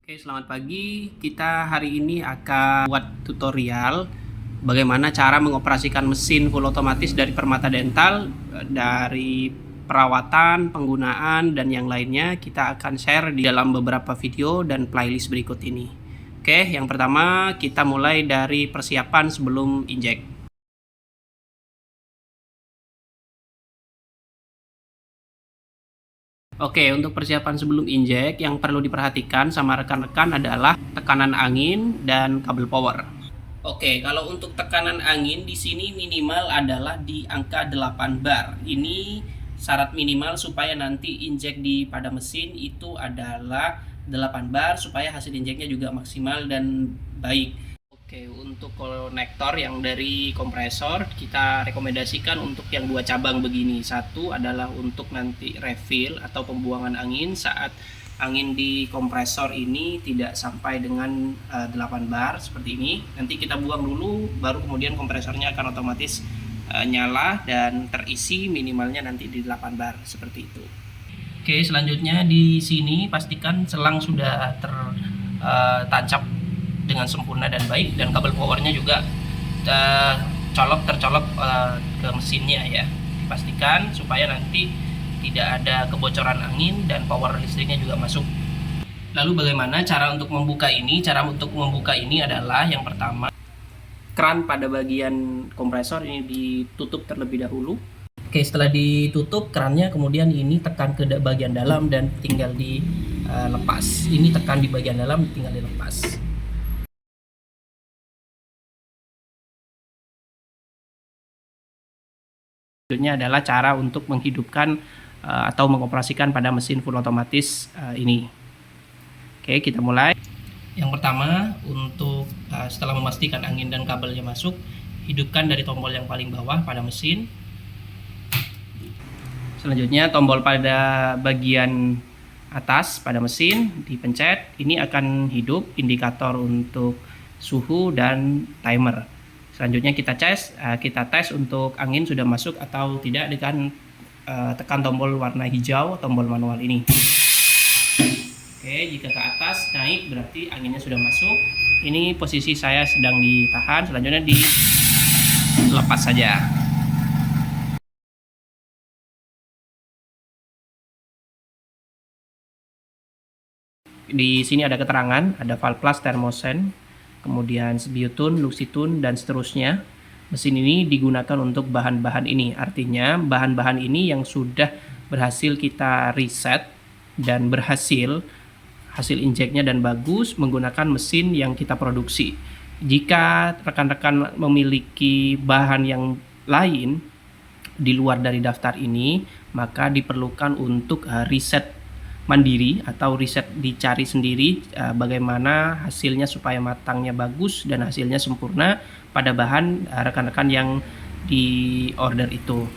Oke, selamat pagi. Kita hari ini akan buat tutorial bagaimana cara mengoperasikan mesin full otomatis dari Permata Dental, dari perawatan, penggunaan, dan yang lainnya. Kita akan share di dalam beberapa video dan playlist berikut ini. Oke, yang pertama kita mulai dari persiapan sebelum injek. Oke, untuk persiapan sebelum injek yang perlu diperhatikan sama rekan-rekan adalah tekanan angin dan kabel power. Oke, kalau untuk tekanan angin di sini minimal adalah di angka 8 bar. Ini syarat minimal supaya nanti injek pada mesin itu adalah 8 bar supaya hasil injeknya juga maksimal dan baik. Oke, untuk konektor yang dari kompresor kita rekomendasikan untuk yang dua cabang begini. Satu adalah untuk nanti refill atau pembuangan angin saat angin di kompresor ini tidak sampai dengan 8 bar seperti ini. Nanti kita buang dulu, baru kemudian kompresornya akan otomatis nyala dan terisi minimalnya nanti di 8 bar seperti itu. Oke, selanjutnya di sini pastikan selang sudah tertancap dengan sempurna dan baik, dan kabel powernya juga tercolok ke mesinnya ya. Dipastikan supaya nanti tidak ada kebocoran angin dan power listriknya juga masuk. Lalu bagaimana cara untuk membuka ini? Cara untuk membuka ini adalah yang pertama, keran pada bagian kompresor ini ditutup terlebih dahulu. Oke, setelah ditutup kerannya, kemudian ini tekan ke bagian dalam dan tinggal dilepas. Ini tekan di bagian dalam, tinggal dilepas. Selanjutnya adalah cara untuk menghidupkan atau mengoperasikan pada mesin full otomatis ini. Oke, kita mulai. Yang pertama, untuk setelah memastikan angin dan kabelnya masuk, hidupkan dari tombol yang paling bawah pada mesin. Selanjutnya tombol pada bagian atas pada mesin dipencet. Ini akan hidup, indikator untuk suhu dan timer. Selanjutnya kita tes untuk angin sudah masuk atau tidak dengan tekan tombol warna hijau, tombol manual ini. Oke, jika ke atas naik berarti anginnya sudah masuk. Ini posisi saya sedang ditahan, selanjutnya dilepas saja. Di sini ada keterangan, ada Valplas, Thermosen, kemudian Biotune, Luxitune, dan seterusnya. Mesin ini digunakan untuk bahan-bahan ini. Artinya bahan-bahan ini yang sudah berhasil kita riset dan hasil injeknya dan bagus menggunakan mesin yang kita produksi. Jika rekan-rekan memiliki bahan yang lain di luar dari daftar ini, maka diperlukan untuk riset mandiri atau riset dicari sendiri bagaimana hasilnya supaya matangnya bagus dan hasilnya sempurna pada bahan rekan-rekan yang di order itu.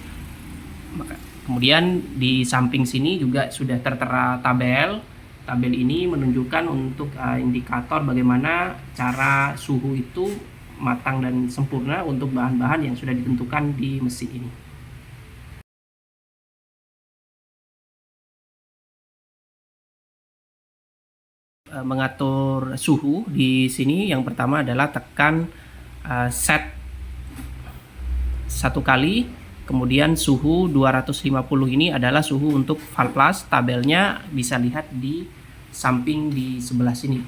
Kemudian di samping sini juga sudah tertera tabel. Tabel ini menunjukkan untuk indikator bagaimana cara suhu itu matang dan sempurna untuk bahan-bahan yang sudah ditentukan di mesin ini. Mengatur suhu di sini yang pertama adalah tekan set satu kali, kemudian suhu 250 ini adalah suhu untuk Valplas. Tabelnya bisa lihat di samping di sebelah sini.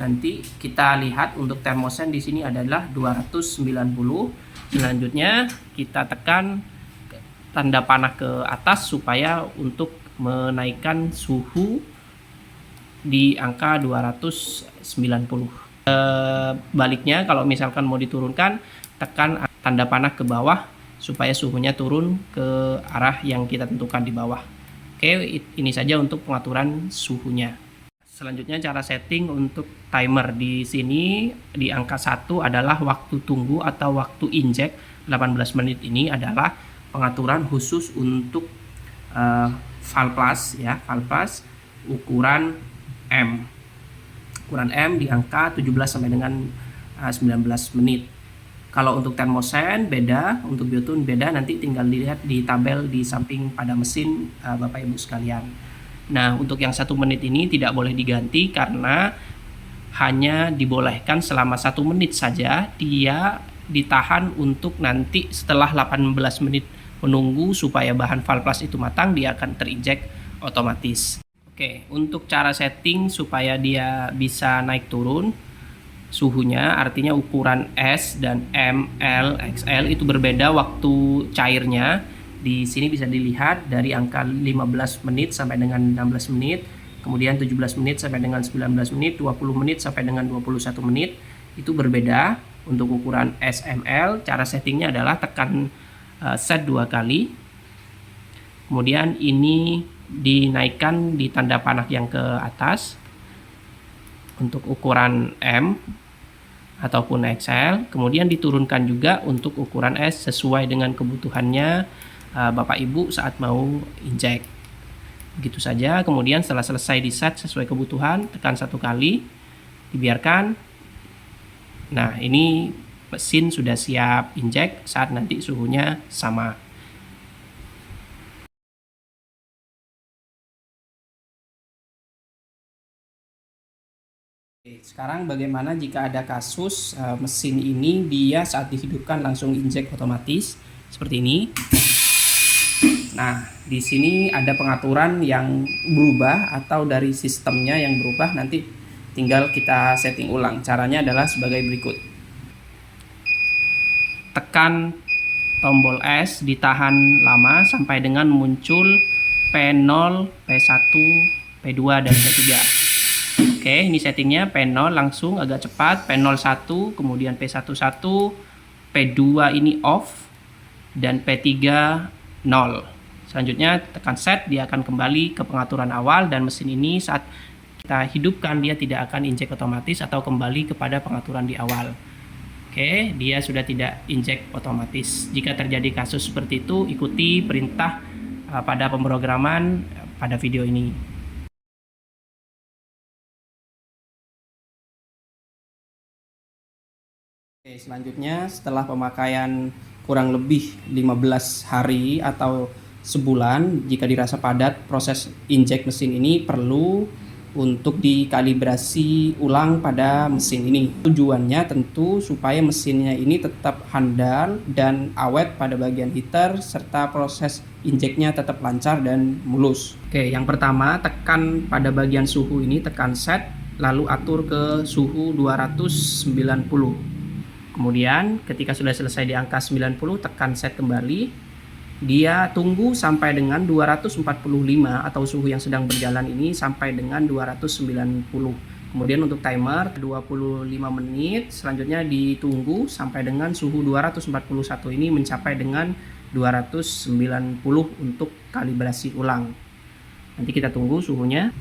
Nanti kita lihat untuk Thermosen di sini adalah 290. Selanjutnya kita tekan tanda panah ke atas supaya untuk menaikkan suhu di angka 290. Baliknya kalau misalkan mau diturunkan, tekan tanda panah ke bawah supaya suhunya turun ke arah yang kita tentukan di bawah. Oke, ini saja untuk pengaturan suhunya. Selanjutnya cara setting untuk timer. Di sini di angka 1 adalah waktu tunggu atau waktu injek 18 menit. Ini adalah pengaturan khusus untuk Valplas ya, Valplas ukuran M. Ukuran M di angka 17 sampai dengan 19 menit. Kalau untuk Thermosen beda, untuk Biotune beda, nanti tinggal dilihat di tabel di samping pada mesin Bapak Ibu sekalian. Nah, untuk yang 1 menit ini tidak boleh diganti karena hanya dibolehkan selama 1 menit saja. Dia ditahan untuk nanti setelah 18 menit menunggu supaya bahan valplas itu matang, dia akan terinjek otomatis. Oke, untuk cara setting supaya dia bisa naik turun suhunya, artinya ukuran S dan M, L, XL itu berbeda waktu cairnya. Di sini bisa dilihat dari angka 15 menit sampai dengan 16 menit, kemudian 17 menit sampai dengan 19 menit, 20 menit sampai dengan 21 menit. Itu berbeda untuk ukuran S, M, L. Cara settingnya adalah tekan set 2 kali. Kemudian ini dinaikkan di tanda panah yang ke atas untuk ukuran M ataupun XL, kemudian diturunkan juga untuk ukuran S sesuai dengan kebutuhannya Bapak Ibu saat mau injek. Begitu saja. Kemudian setelah selesai di set sesuai kebutuhan, tekan 1 kali, dibiarkan. Nah, ini mesin sudah siap injek saat nanti suhunya sama. Sekarang bagaimana jika ada kasus mesin ini dia saat dihidupkan langsung injek otomatis seperti ini. Nah, di sini ada pengaturan yang berubah atau dari sistemnya yang berubah, nanti tinggal kita setting ulang. Caranya adalah sebagai berikut. Tekan tombol S, ditahan lama sampai dengan muncul P0, P1, P2, dan P3. Oke, ini settingnya P0 langsung agak cepat, P01, kemudian P11, P2 ini off, dan P3 0. Selanjutnya tekan set, dia akan kembali ke pengaturan awal, dan mesin ini saat kita hidupkan dia tidak akan injek otomatis atau kembali kepada pengaturan di awal. Oke, dia sudah tidak injek otomatis. Jika terjadi kasus seperti itu, ikuti perintah pada pemrograman pada video ini. Oke, selanjutnya setelah pemakaian kurang lebih 15 hari atau sebulan, jika dirasa padat, proses injek mesin ini perlu untuk dikalibrasi ulang pada mesin ini. Tujuannya tentu supaya mesinnya ini tetap handal dan awet pada bagian heater, serta proses injeknya tetap lancar dan mulus. Oke, yang pertama tekan pada bagian suhu ini, tekan set, lalu atur ke suhu 290. Kemudian ketika sudah selesai di angka 90, tekan set kembali. Dia tunggu sampai dengan 245 atau suhu yang sedang berjalan ini sampai dengan 290. Kemudian untuk timer 25 menit, selanjutnya ditunggu sampai dengan suhu 241 ini mencapai dengan 290 untuk kalibrasi ulang. Nanti kita tunggu suhunya.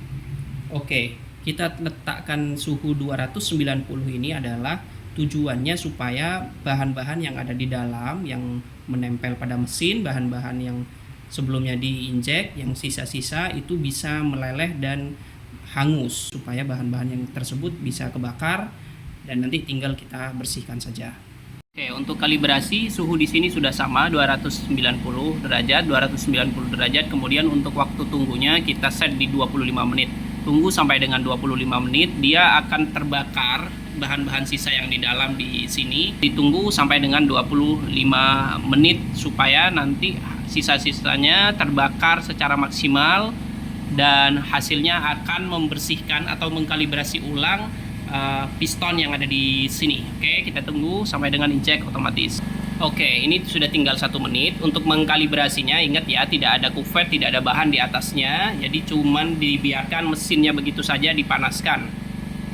Oke, kita letakkan suhu 290 ini adalah tujuannya supaya bahan-bahan yang ada di dalam yang menempel pada mesin, bahan-bahan yang sebelumnya diinjek, yang sisa-sisa itu bisa meleleh dan hangus, supaya bahan-bahan yang tersebut bisa kebakar dan nanti tinggal kita bersihkan saja. Oke, untuk kalibrasi suhu di sini sudah sama 290 derajat, kemudian untuk waktu tunggunya kita set di 25 menit. Tunggu sampai dengan 25 menit, dia akan terbakar bahan-bahan sisa yang di dalam di sini. Ditunggu sampai dengan 25 menit supaya nanti sisa-sisanya terbakar secara maksimal dan hasilnya akan membersihkan atau mengkalibrasi ulang piston yang ada di sini. Oke, kita tunggu sampai dengan injek otomatis. Oke, ini sudah tinggal 1 menit. Untuk mengkalibrasinya, ingat ya, tidak ada kuvet, tidak ada bahan di atasnya. Jadi cuman dibiarkan mesinnya begitu saja dipanaskan.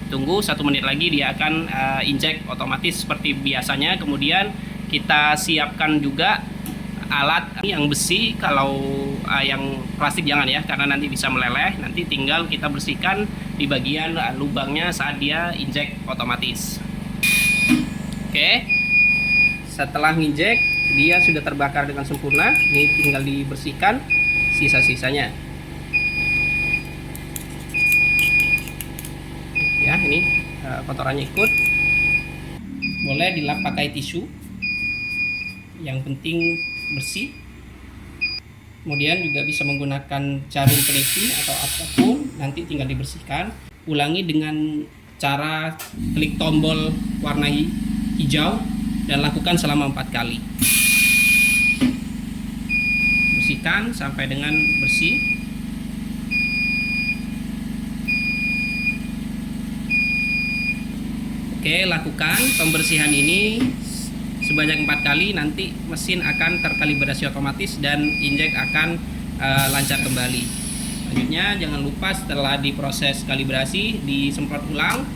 Tunggu 1 menit lagi, dia akan injek otomatis seperti biasanya. Kemudian kita siapkan juga alat yang besi. Kalau yang plastik jangan ya, karena nanti bisa meleleh. Nanti tinggal kita bersihkan di bagian lubangnya saat dia injek otomatis. Oke, setelah nginjek dia sudah terbakar dengan sempurna. Ini tinggal dibersihkan sisa-sisanya. Ya, ini kotorannya ikut. Boleh dilap pakai tisu, yang penting bersih. Kemudian juga bisa menggunakan jarum peniti atau apapun, nanti tinggal dibersihkan. Ulangi dengan cara klik tombol warna hijau dan lakukan selama 4 kali. Bersihkan sampai dengan bersih. Oke, lakukan pembersihan ini sebanyak 4 kali, nanti mesin akan terkalibrasi otomatis dan injek akan lancar kembali. Selanjutnya jangan lupa setelah diproses kalibrasi disemprot ulang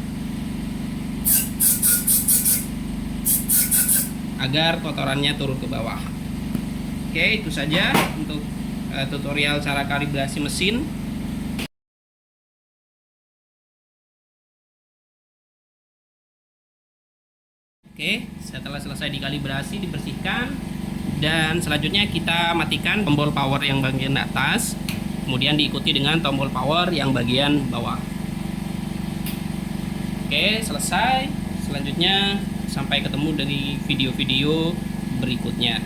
agar kotorannya turun ke bawah. Oke, itu saja untuk tutorial cara kalibrasi mesin. Oke, setelah selesai dikalibrasi, dibersihkan, dan selanjutnya kita matikan tombol power yang bagian atas, kemudian diikuti dengan tombol power yang bagian bawah. Oke, selesai. Selanjutnya sampai ketemu dari video-video berikutnya.